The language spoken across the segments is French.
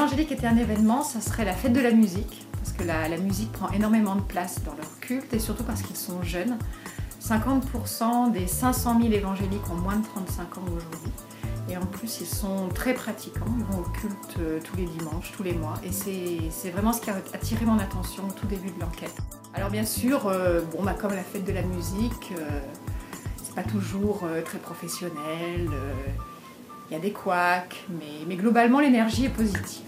évangéliques étaient un événement, ça serait la fête de la musique, parce que la musique prend énormément de place dans leur culte, et surtout parce qu'ils sont jeunes. 50% des 500 000 évangéliques ont moins de 35 ans aujourd'hui. Et en plus, ils sont très pratiquants, ils vont au culte tous les dimanches, tous les mois. Et c'est vraiment ce qui a attiré mon attention au tout début de l'enquête. Alors bien sûr, comme la fête de la musique, c'est pas toujours très professionnel. Il y a des couacs, mais globalement l'énergie est positive.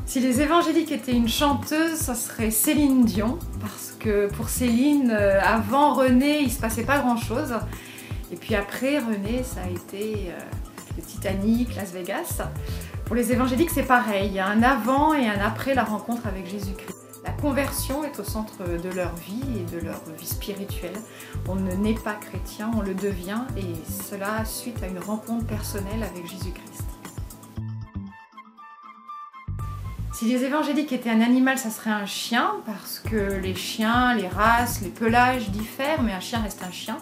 Si les évangéliques étaient une chanteuse, ça serait Céline Dion, parce que pour Céline, avant René, il ne se passait pas grand-chose. Et puis après René, ça a été le Titanic, Las Vegas. Pour les évangéliques, c'est pareil, il y a un avant et un après la rencontre avec Jésus-Christ. La conversion est au centre de leur vie et de leur vie spirituelle. On ne naît pas chrétien, on le devient, et cela suite à une rencontre personnelle avec Jésus-Christ. Si les évangéliques étaient un animal, ça serait un chien, parce que les chiens, les races, les pelages diffèrent, mais un chien reste un chien.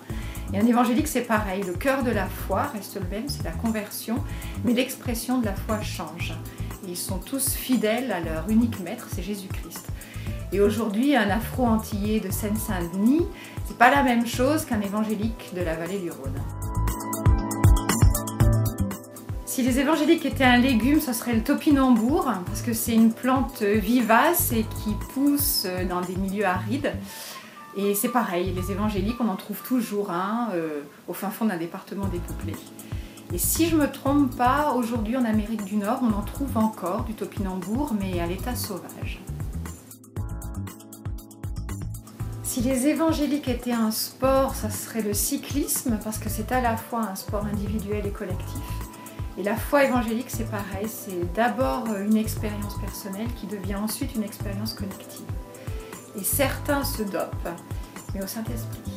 Et un évangélique, c'est pareil, le cœur de la foi reste le même, c'est la conversion, mais l'expression de la foi change. Et ils sont tous fidèles à leur unique maître, c'est Jésus-Christ. Et aujourd'hui, un afro-antillais de Seine-Saint-Denis, c'est pas la même chose qu'un évangélique de la vallée du Rhône. Si les évangéliques étaient un légume, ce serait le topinambour, parce que c'est une plante vivace et qui pousse dans des milieux arides. Et c'est pareil, les évangéliques, on en trouve toujours un au fin fond d'un département dépeuplé. Et si je ne me trompe pas, aujourd'hui en Amérique du Nord, on en trouve encore du topinambour, mais à l'état sauvage. Si les évangéliques étaient un sport, ça serait le cyclisme, parce que c'est à la fois un sport individuel et collectif. Et la foi évangélique, c'est pareil, c'est d'abord une expérience personnelle qui devient ensuite une expérience collective. Et certains se dopent, mais au Saint-Esprit.